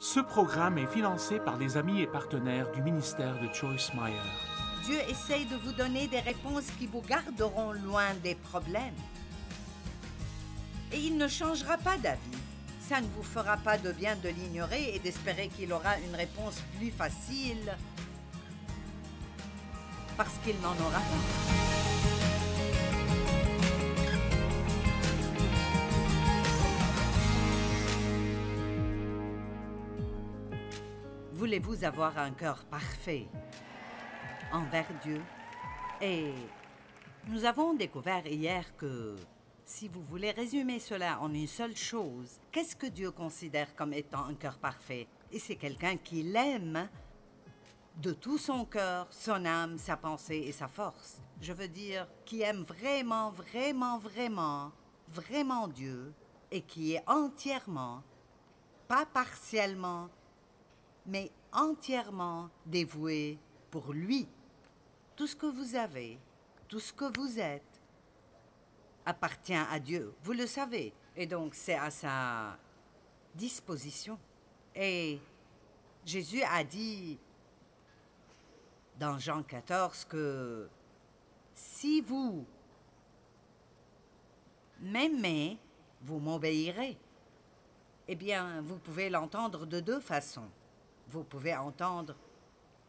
Ce programme est financé par les amis et partenaires du ministère de Joyce Meyer. Dieu essaye de vous donner des réponses qui vous garderont loin des problèmes. Et il ne changera pas d'avis. Ça ne vous fera pas de bien de l'ignorer et d'espérer qu'il aura une réponse plus facile, parce qu'il n'en aura pas. Voulez-vous avoir un cœur parfait envers Dieu? Et nous avons découvert hier que si vous voulez résumer cela en une seule chose, qu'est-ce que Dieu considère comme étant un cœur parfait? Et c'est quelqu'un qui l'aime de tout son cœur, son âme, sa pensée et sa force. Je veux dire, qui aime vraiment, vraiment, vraiment, vraiment Dieu et qui est entièrement, pas partiellement, mais entièrement dévoué pour lui. Tout ce que vous avez, tout ce que vous êtes, appartient à Dieu, vous le savez. Et donc, c'est à sa disposition. Et Jésus a dit dans Jean 14 que si vous m'aimez, vous m'obéirez. Eh bien, vous pouvez l'entendre de deux façons. Vous pouvez entendre,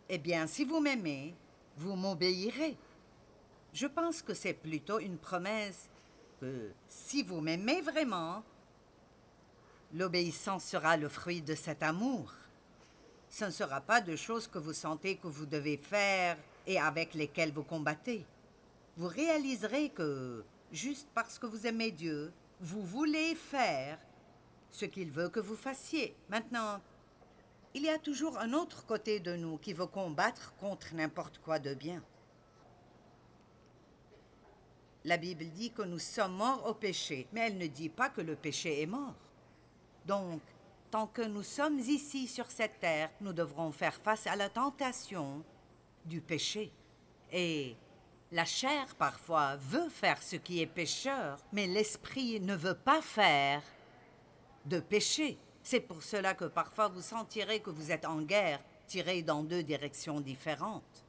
eh bien, si vous m'aimez, vous m'obéirez. Je pense que c'est plutôt une promesse que si vous m'aimez vraiment, l'obéissance sera le fruit de cet amour. Ce ne sera pas de choses que vous sentez que vous devez faire et avec lesquelles vous combattez. Vous réaliserez que, juste parce que vous aimez Dieu, vous voulez faire ce qu'il veut que vous fassiez. Maintenant, il y a toujours un autre côté de nous qui veut combattre contre n'importe quoi de bien. La Bible dit que nous sommes morts au péché, mais elle ne dit pas que le péché est mort. Donc, tant que nous sommes ici sur cette terre, nous devrons faire face à la tentation du péché. Et la chair, parfois, veut faire ce qui est pécheur, mais l'esprit ne veut pas faire de péché. C'est pour cela que parfois vous sentirez que vous êtes en guerre, tiré dans deux directions différentes.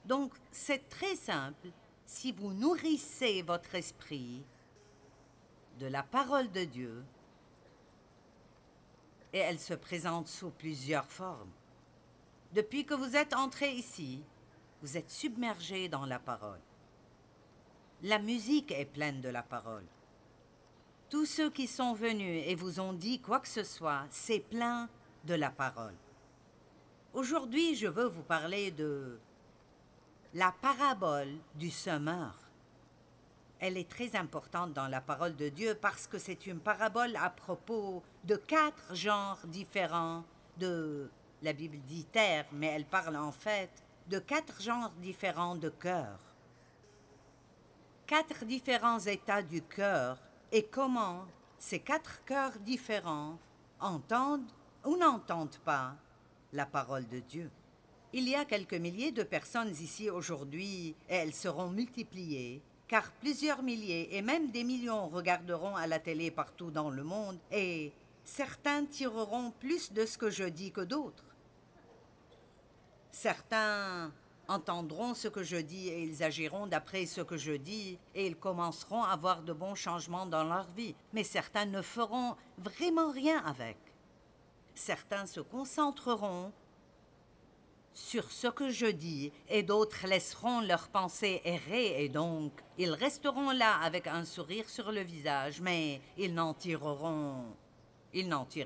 Donc, c'est très simple. Si vous nourrissez votre esprit de la parole de Dieu, et elle se présente sous plusieurs formes. Depuis que vous êtes entré ici, vous êtes submergé dans la parole. La musique est pleine de la parole. Tous ceux qui sont venus et vous ont dit quoi que ce soit, c'est plein de la parole. Aujourd'hui, je veux vous parler de la parabole du semeur. Elle est très importante dans la parole de Dieu parce que c'est une parabole à propos de 4 genres différents de, la Bible dit terre, mais elle parle en fait de 4 genres différents de cœur. 4 différents états du cœur et comment ces 4 cœurs différents entendent ou n'entendent pas la parole de Dieu. Il y a quelques milliers de personnes ici aujourd'hui et elles seront multipliées car plusieurs milliers et même des millions regarderont à la télé partout dans le monde et certains tireront plus de ce que je dis que d'autres. Certains entendront ce que je dis et ils agiront d'après ce que je dis et ils commenceront à avoir de bons changements dans leur vie. Mais certains ne feront vraiment rien avec. Certains se concentreront sur ce que je dis et d'autres laisseront leurs pensées errer et donc ils resteront là avec un sourire sur le visage, mais ils n'en tirent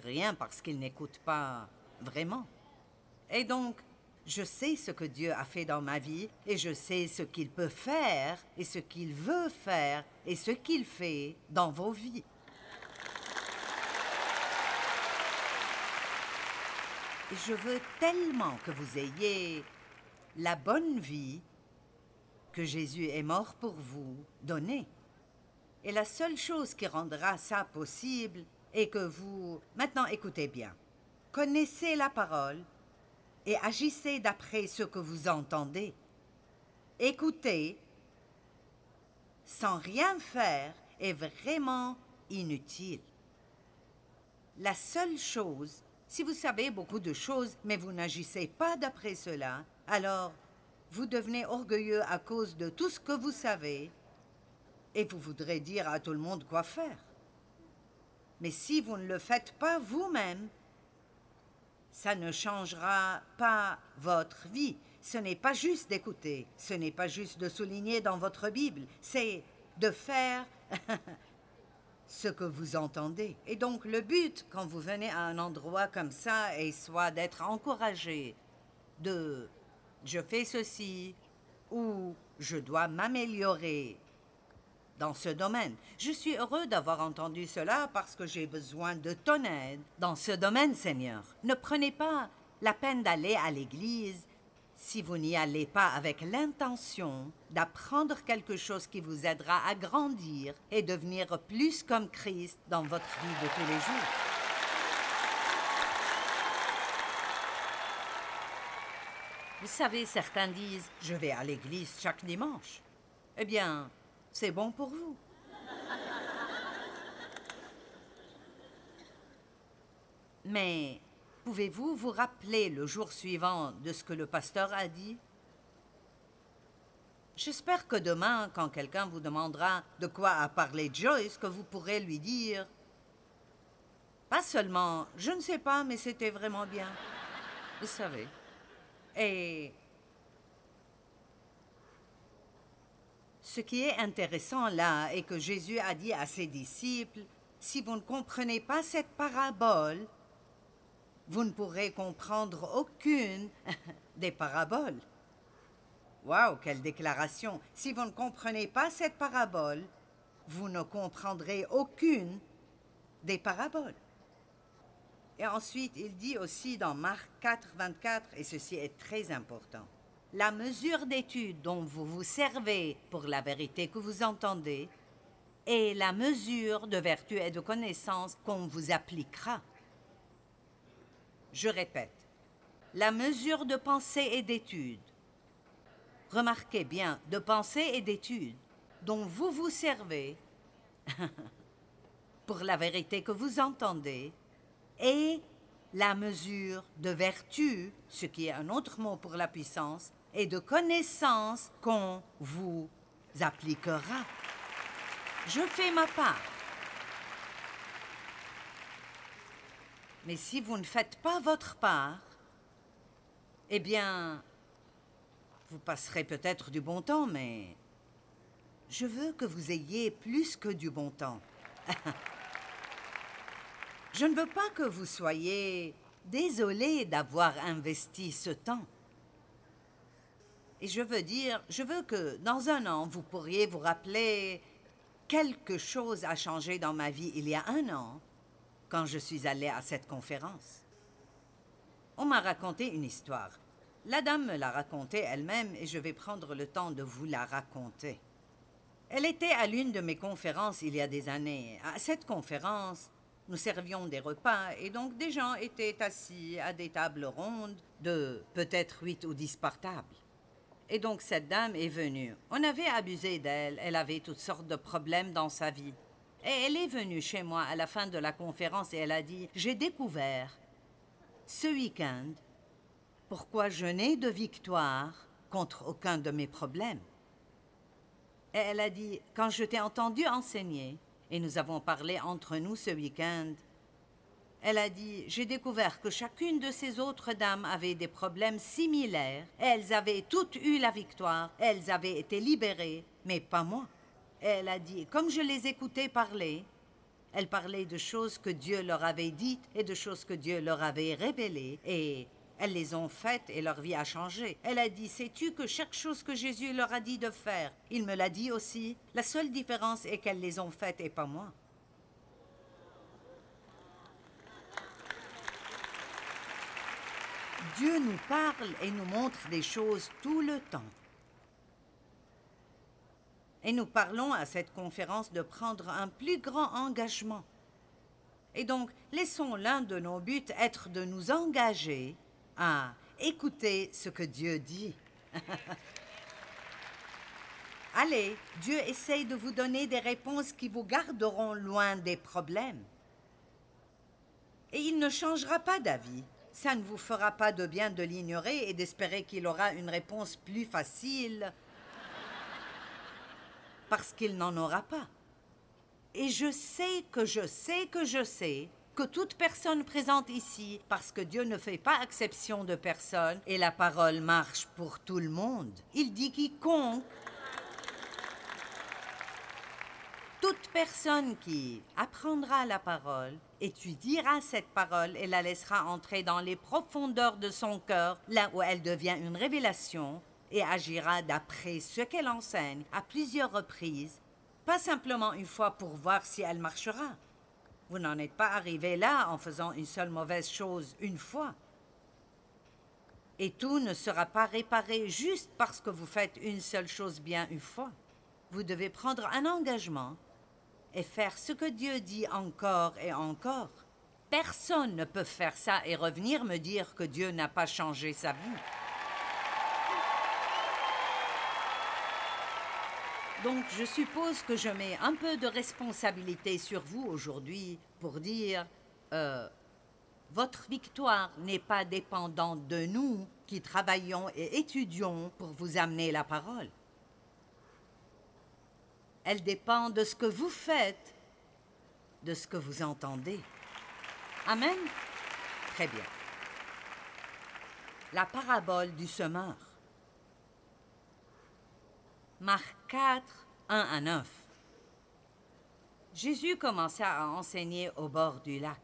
rien parce qu'ils n'écoutent pas vraiment. Et donc, je sais ce que Dieu a fait dans ma vie et je sais ce qu'il peut faire et ce qu'il veut faire et ce qu'il fait dans vos vies. Je veux tellement que vous ayez la bonne vie que Jésus est mort pour vous donner. Et la seule chose qui rendra ça possible est que vous... Maintenant, écoutez bien. Connaissez la parole et agissez d'après ce que vous entendez. Écoutez sans rien faire est vraiment inutile. La seule chose, Si vous savez beaucoup de choses, mais vous n'agissez pas d'après cela, alors vous devenez orgueilleux à cause de tout ce que vous savez et vous voudrez dire à tout le monde quoi faire. Mais si vous ne le faites pas vous-même, ça ne changera pas votre vie. Ce n'est pas juste d'écouter, ce n'est pas juste de souligner dans votre Bible, c'est de faire ce que vous entendez. Et donc le but, quand vous venez à un endroit comme ça, est soit d'être encouragé de « je fais ceci » ou « je dois m'améliorer » dans ce domaine. Je suis heureux d'avoir entendu cela parce que j'ai besoin de ton aide dans ce domaine, Seigneur. Ne prenez pas la peine d'aller à l'église si vous n'y allez pas avec l'intention d'apprendre quelque chose qui vous aidera à grandir et devenir plus comme Christ dans votre vie de tous les jours. Vous savez, certains disent « je vais à l'église chaque dimanche ». Eh bien, c'est bon pour vous. Mais pouvez-vous vous rappeler le jour suivant de ce que le pasteur a dit? J'espère que demain, quand quelqu'un vous demandera de quoi a parlé Joyce, que vous pourrez lui dire pas seulement « je ne sais pas, mais c'était vraiment bien ». Vous savez. Et ce qui est intéressant là est que Jésus a dit à ses disciples, si vous ne comprenez pas cette parabole, vous ne pourrez comprendre aucune des paraboles. Waouh, quelle déclaration! Si vous ne comprenez pas cette parabole, vous ne comprendrez aucune des paraboles. Et ensuite, il dit aussi dans Marc 4, 24, et ceci est très important, la mesure d'étude dont vous vous servez pour la vérité que vous entendez est la mesure de vertu et de connaissance qu'on vous appliquera. Je répète, la mesure de pensée et d'étude, remarquez bien, de pensée et d'étude dont vous vous servez pour la vérité que vous entendez et la mesure de vertu, ce qui est un autre mot pour la puissance, et de connaissance qu'on vous appliquera. Je fais ma part. Mais si vous ne faites pas votre part, eh bien, vous passerez peut-être du bon temps, mais je veux que vous ayez plus que du bon temps. Je ne veux pas que vous soyez désolé d'avoir investi ce temps. Et je veux que dans un an, vous pourriez vous rappeler quelque chose a changé dans ma vie il y a un an, quand je suis allée à cette conférence. On m'a raconté une histoire. La dame me l'a racontée elle-même et je vais prendre le temps de vous la raconter. Elle était à l'une de mes conférences il y a des années. À cette conférence, nous servions des repas et donc des gens étaient assis à des tables rondes de peut-être 8 ou 10 par table. Et donc cette dame est venue. On avait abusé d'elle, elle avait toutes sortes de problèmes dans sa vie. Et elle est venue chez moi à la fin de la conférence et elle a dit « J'ai découvert ce week-end pourquoi je n'ai de victoire contre aucun de mes problèmes. » Et elle a dit « Quand je t'ai entendu enseigner, et nous avons parlé entre nous ce week-end, elle a dit « J'ai découvert que chacune de ces autres dames avait des problèmes similaires, et elles avaient toutes eu la victoire, elles avaient été libérées, mais pas moi. » Et elle a dit « Comme je les écoutais parler, elles parlaient de choses que Dieu leur avait dites et de choses que Dieu leur avait révélées, et elles les ont faites et leur vie a changé. » Elle a dit « Sais-tu que chaque chose que Jésus leur a dit de faire, il me l'a dit aussi. La seule différence est qu'elles les ont faites et pas moi. » Dieu nous parle et nous montre des choses tout le temps. Et nous parlons à cette conférence de prendre un plus grand engagement. Et donc, laissons l'un de nos buts être de nous engager à écouter ce que Dieu dit. Allez, Dieu essaye de vous donner des réponses qui vous garderont loin des problèmes. Et il ne changera pas d'avis. Ça ne vous fera pas de bien de l'ignorer et d'espérer qu'il aura une réponse plus facile, parce qu'il n'en aura pas. Et je sais que toute personne présente ici, parce que Dieu ne fait pas exception de personne et la parole marche pour tout le monde. Il dit quiconque. Toute personne qui apprendra la parole, étudiera cette parole et la laissera entrer dans les profondeurs de son cœur, là où elle devient une révélation, et agira d'après ce qu'elle enseigne à plusieurs reprises, pas simplement une fois pour voir si elle marchera. Vous n'en êtes pas arrivé là en faisant une seule mauvaise chose une fois. Et tout ne sera pas réparé juste parce que vous faites une seule chose bien une fois. Vous devez prendre un engagement et faire ce que Dieu dit encore et encore. Personne ne peut faire ça et revenir me dire que Dieu n'a pas changé sa vie. Donc, je suppose que je mets un peu de responsabilité sur vous aujourd'hui pour dire votre victoire n'est pas dépendante de nous qui travaillons et étudions pour vous amener la parole. Elle dépend de ce que vous faites, de ce que vous entendez. Amen? Très bien. La parabole du semeur. Marc 4, 1 à 9. Jésus commença à enseigner au bord du lac.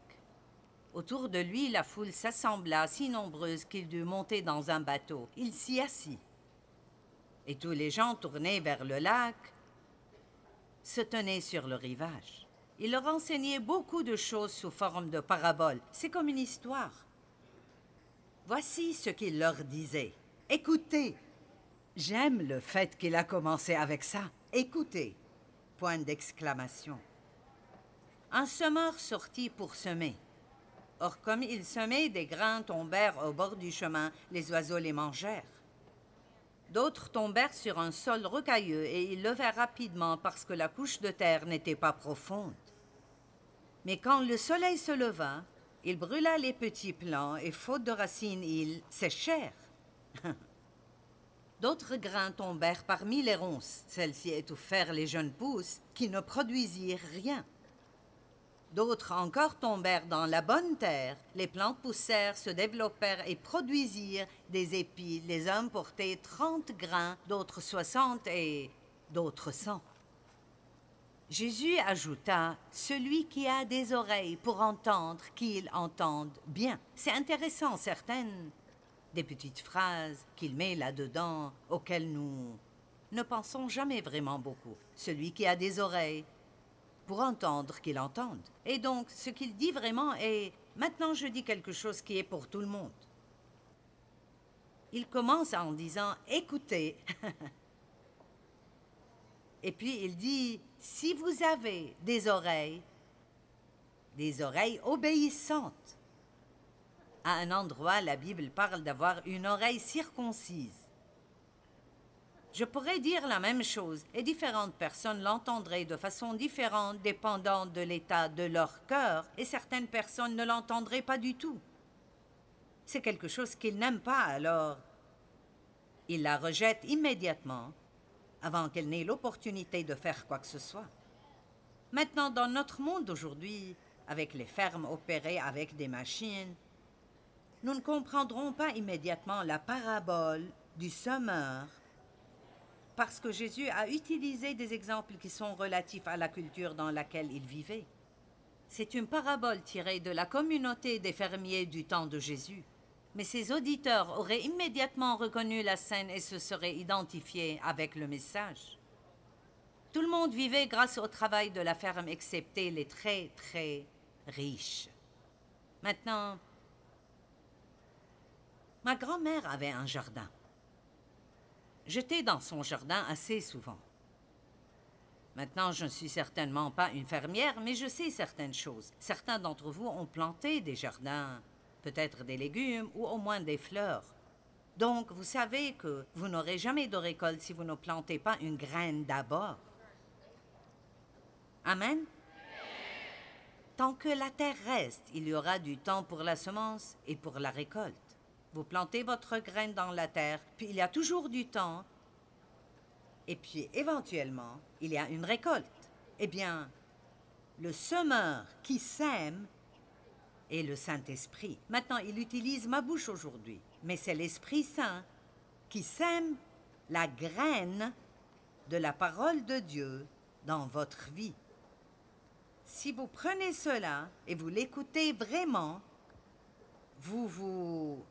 Autour de lui, la foule s'assembla si nombreuse qu'il dut monter dans un bateau. Il s'y assit. Et tous les gens tournés vers le lac se tenaient sur le rivage. Il leur enseignait beaucoup de choses sous forme de paraboles. C'est comme une histoire. Voici ce qu'il leur disait. Écoutez. J'aime le fait qu'il a commencé avec ça. Écoutez. Point d'exclamation. Un semeur sortit pour semer. Or, comme il semait, des grains tombèrent au bord du chemin. Les oiseaux les mangèrent. D'autres tombèrent sur un sol rocailleux et ils levèrent rapidement parce que la couche de terre n'était pas profonde. Mais quand le soleil se leva, il brûla les petits plants et, faute de racines, ils séchèrent. D'autres grains tombèrent parmi les ronces. Celles-ci étouffèrent les jeunes pousses qui ne produisirent rien. D'autres encore tombèrent dans la bonne terre. Les plantes poussèrent, se développèrent et produisirent des épis. Les uns portaient 30 grains, d'autres 60 et d'autres 100. Jésus ajouta, « Celui qui a des oreilles pour entendre, qu'il entende bien. » C'est intéressant, certaines des petites phrases qu'il met là-dedans, auxquelles nous ne pensons jamais vraiment beaucoup. Celui qui a des oreilles pour entendre, qu'il entende. Et donc, ce qu'il dit vraiment est, maintenant je dis quelque chose qui est pour tout le monde. Il commence en disant, écoutez. Et puis il dit, si vous avez des oreilles obéissantes. À un endroit, la Bible parle d'avoir une oreille circoncise. Je pourrais dire la même chose et différentes personnes l'entendraient de façon différente dépendant de l'état de leur cœur et certaines personnes ne l'entendraient pas du tout. C'est quelque chose qu'ils n'aiment pas, alors ils la rejettent immédiatement avant qu'elle n'ait l'opportunité de faire quoi que ce soit. Maintenant, dans notre monde d'aujourd'hui, avec les fermes opérées avec des machines, nous ne comprendrons pas immédiatement la parabole du semeur parce que Jésus a utilisé des exemples qui sont relatifs à la culture dans laquelle il vivait. C'est une parabole tirée de la communauté des fermiers du temps de Jésus. Mais ses auditeurs auraient immédiatement reconnu la scène et se seraient identifiés avec le message. Tout le monde vivait grâce au travail de la ferme, excepté les très, très riches. Maintenant, ma grand-mère avait un jardin. J'étais dans son jardin assez souvent. Maintenant, je ne suis certainement pas une fermière, mais je sais certaines choses. Certains d'entre vous ont planté des jardins, peut-être des légumes ou au moins des fleurs. Donc, vous savez que vous n'aurez jamais de récolte si vous ne plantez pas une graine d'abord. Amen? tant que la terre reste, il y aura du temps pour la semence et pour la récolte. Vous plantez votre graine dans la terre, puis il y a toujours du temps. Et puis, éventuellement, il y a une récolte. Eh bien, le semeur qui sème est le Saint-Esprit. Maintenant, il utilise ma bouche aujourd'hui, mais c'est l'Esprit Saint qui sème la graine de la parole de Dieu dans votre vie. Si vous prenez cela et vous l'écoutez vraiment, vous vous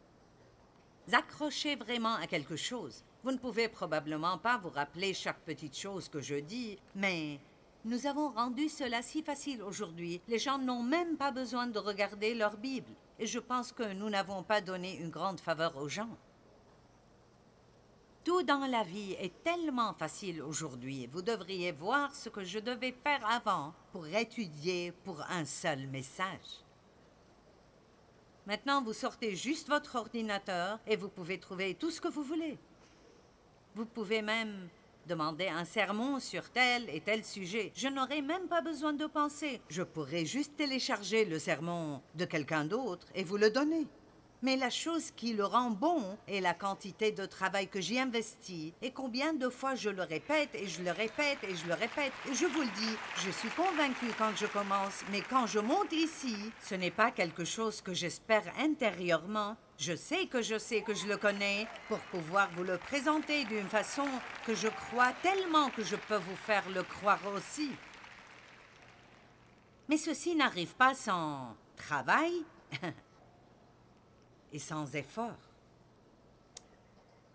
accrochez vraiment à quelque chose. Vous ne pouvez probablement pas vous rappeler chaque petite chose que je dis, mais nous avons rendu cela si facile aujourd'hui. Les gens n'ont même pas besoin de regarder leur Bible. Et je pense que nous n'avons pas donné une grande faveur aux gens. Tout dans la vie est tellement facile aujourd'hui. Vous devriez voir ce que je devais faire avant pour étudier pour un seul message. Maintenant, vous sortez juste votre ordinateur et vous pouvez trouver tout ce que vous voulez. Vous pouvez même demander un sermon sur tel et tel sujet. Je n'aurai même pas besoin de penser. Je pourrais juste télécharger le sermon de quelqu'un d'autre et vous le donner. Mais la chose qui le rend bon est la quantité de travail que j'y investis et combien de fois je le répète et je le répète et je le répète. Et je vous le dis, je suis convaincue quand je commence, mais quand je monte ici, ce n'est pas quelque chose que j'espère intérieurement. Je sais que je le connais pour pouvoir vous le présenter d'une façon que je crois tellement que je peux vous faire le croire aussi. Mais ceci n'arrive pas sans travail et sans effort.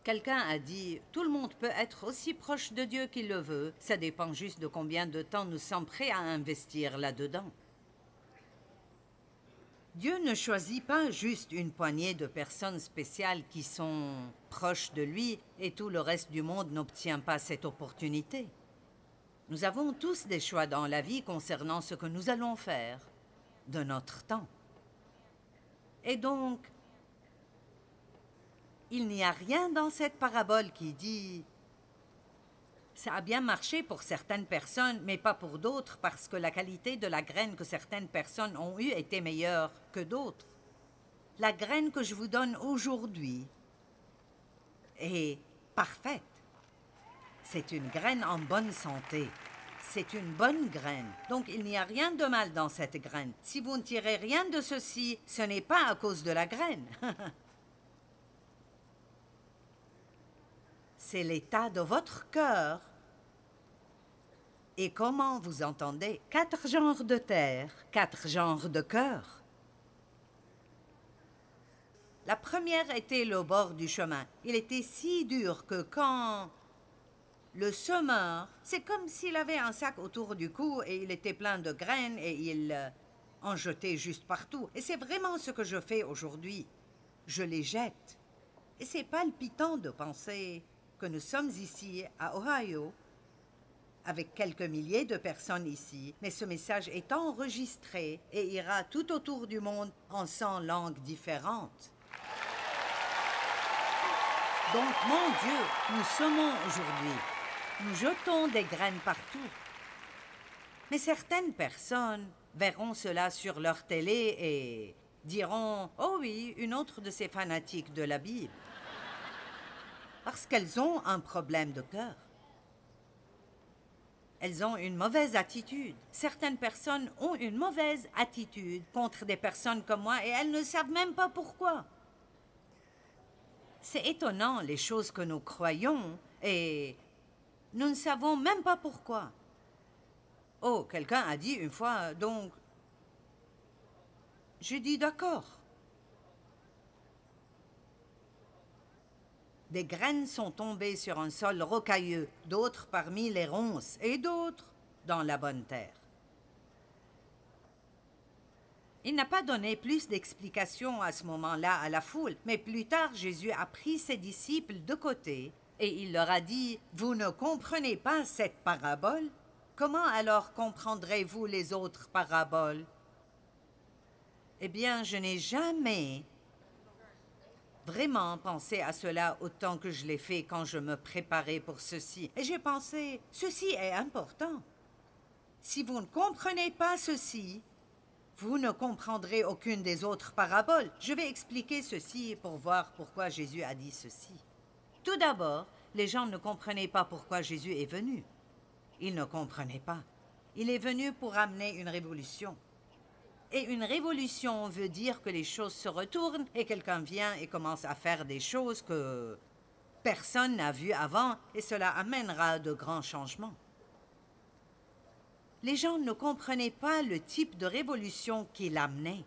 Quelqu'un a dit « Tout le monde peut être aussi proche de Dieu qu'il le veut. Ça dépend juste de combien de temps nous sommes prêts à investir là-dedans. » Dieu ne choisit pas juste une poignée de personnes spéciales qui sont proches de lui et tout le reste du monde n'obtient pas cette opportunité. Nous avons tous des choix dans la vie concernant ce que nous allons faire de notre temps. Et donc, il n'y a rien dans cette parabole qui dit « Ça a bien marché pour certaines personnes, mais pas pour d'autres parce que la qualité de la graine que certaines personnes ont eue était meilleure que d'autres. » La graine que je vous donne aujourd'hui est parfaite. C'est une graine en bonne santé. C'est une bonne graine. Donc, il n'y a rien de mal dans cette graine. Si vous ne tirez rien de ceci, ce n'est pas à cause de la graine. C'est l'état de votre cœur et comment vous entendez. 4 genres de terre, 4 genres de cœur. La première était le bord du chemin. Il était si dur que quand le semeur, c'est comme s'il avait un sac autour du cou et il était plein de graines et il en jetait juste partout. Et c'est vraiment ce que je fais aujourd'hui. Je les jette. Et c'est palpitant de penser que nous sommes ici, à Ohio, avec quelques milliers de personnes ici, mais ce message est enregistré et ira tout autour du monde en 100 langues différentes. Donc, mon Dieu, nous semons aujourd'hui. Nous jetons des graines partout. Mais certaines personnes verront cela sur leur télé et diront « Oh oui, une autre de ces fanatiques de la Bible. » Parce qu'elles ont un problème de cœur. Elles ont une mauvaise attitude. Certaines personnes ont une mauvaise attitude contre des personnes comme moi et elles ne savent même pas pourquoi. C'est étonnant les choses que nous croyons et nous ne savons même pas pourquoi. Oh, quelqu'un a dit une fois, donc, j'ai dit d'accord. Des graines sont tombées sur un sol rocailleux, d'autres parmi les ronces et d'autres dans la bonne terre. Il n'a pas donné plus d'explications à ce moment-là à la foule, mais plus tard, Jésus a pris ses disciples de côté et il leur a dit « Vous ne comprenez pas cette parabole? Comment alors comprendrez-vous les autres paraboles? » Eh bien, je n'ai jamais vraiment pensé à cela autant que je l'ai fait quand je me préparais pour ceci. Et j'ai pensé, ceci est important. Si vous ne comprenez pas ceci, vous ne comprendrez aucune des autres paraboles. Je vais expliquer ceci pour voir pourquoi Jésus a dit ceci. Tout d'abord, les gens ne comprenaient pas pourquoi Jésus est venu. Ils ne comprenaient pas. Il est venu pour amener une révolution. Et une révolution veut dire que les choses se retournent et quelqu'un vient et commence à faire des choses que personne n'a vues avant et cela amènera de grands changements. Les gens ne comprenaient pas le type de révolution qu'il amenait.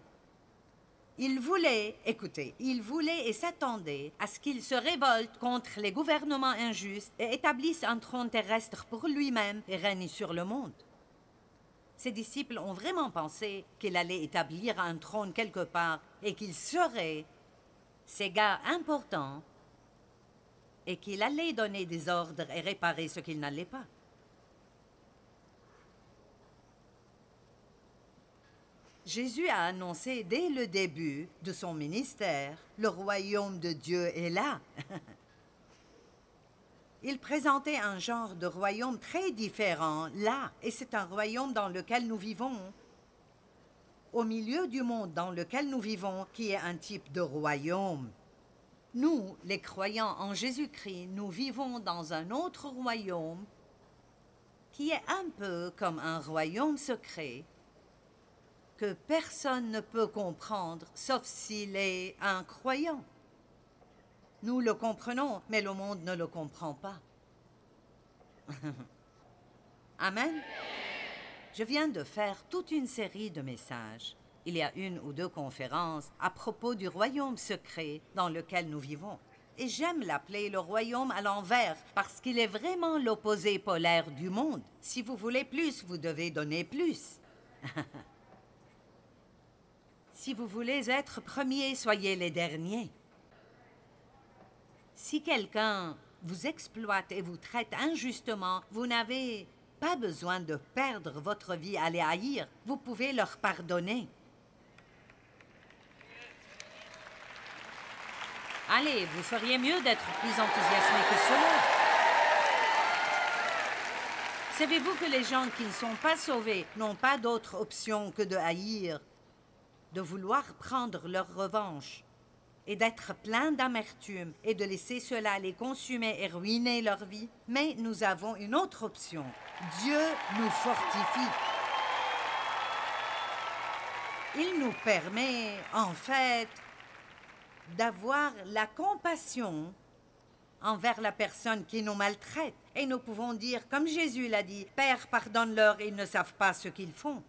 Ils voulaient, écoutez, ils voulaient et s'attendaient à ce qu'il se révolte contre les gouvernements injustes et établisse un trône terrestre pour lui-même et règne sur le monde. Ses disciples ont vraiment pensé qu'il allait établir un trône quelque part et qu'il serait ces gars importants et qu'il allait donner des ordres et réparer ce qu'il n'allait pas. Jésus a annoncé dès le début de son ministère, le royaume de Dieu est là. Il présentait un genre de royaume très différent là, et c'est un royaume dans lequel nous vivons, au milieu du monde dans lequel nous vivons, qui est un type de royaume. Nous, les croyants en Jésus-Christ, nous vivons dans un autre royaume qui est un peu comme un royaume secret que personne ne peut comprendre, sauf s'il est un croyant. Nous le comprenons, mais le monde ne le comprend pas. Amen. Je viens de faire toute une série de messages. Il y a 1 ou 2 conférences à propos du royaume secret dans lequel nous vivons. Et j'aime l'appeler le royaume à l'envers parce qu'il est vraiment l'opposé polaire du monde. Si vous voulez plus, vous devez donner plus. Si vous voulez être premiers, soyez les derniers. Si quelqu'un vous exploite et vous traite injustement, vous n'avez pas besoin de perdre votre vie à les haïr. Vous pouvez leur pardonner. Allez, vous feriez mieux d'être plus enthousiasmé que cela. Savez-vous que les gens qui ne sont pas sauvés n'ont pas d'autre option que de haïr, de vouloir prendre leur revanche et d'être pleins d'amertume et de laisser cela les consumer et ruiner leur vie? Mais nous avons une autre option. Dieu nous fortifie. Il nous permet, en fait, d'avoir la compassion envers la personne qui nous maltraite. Et nous pouvons dire, comme Jésus l'a dit, « Père, pardonne-leur, ils ne savent pas ce qu'ils font. »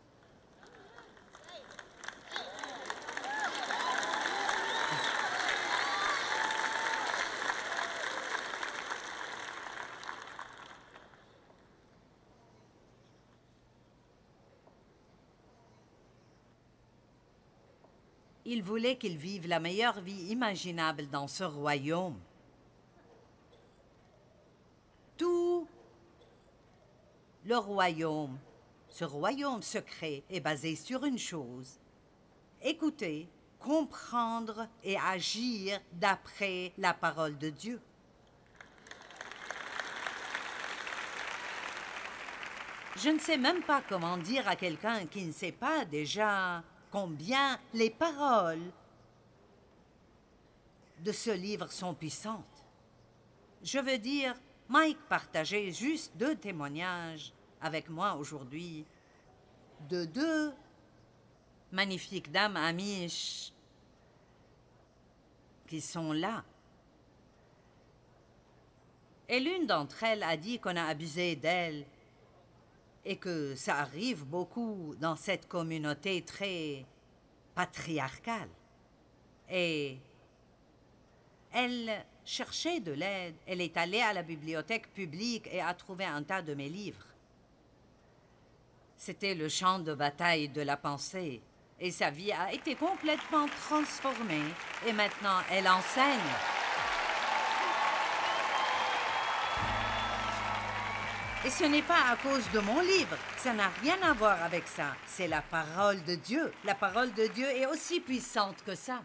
Il voulait qu'ils vivent la meilleure vie imaginable dans ce royaume. Tout le royaume, ce royaume secret, est basé sur une chose: écouter, comprendre et agir d'après la parole de Dieu. Je ne sais même pas comment dire à quelqu'un qui ne sait pas déjà combien les paroles de ce livre sont puissantes. Je veux dire, Mike partageait juste 2 témoignages avec moi aujourd'hui de 2 magnifiques dames amish qui sont là. Et l'une d'entre elles a dit qu'on a abusé d'elle et que ça arrive beaucoup dans cette communauté très patriarcale. Et elle cherchait de l'aide. Elle est allée à la bibliothèque publique et a trouvé un tas de mes livres. C'était le champ de bataille de la pensée. Et sa vie a été complètement transformée. Et maintenant, elle enseigne. Et ce n'est pas à cause de mon livre. Ça n'a rien à voir avec ça. C'est la parole de Dieu. La parole de Dieu est aussi puissante que ça.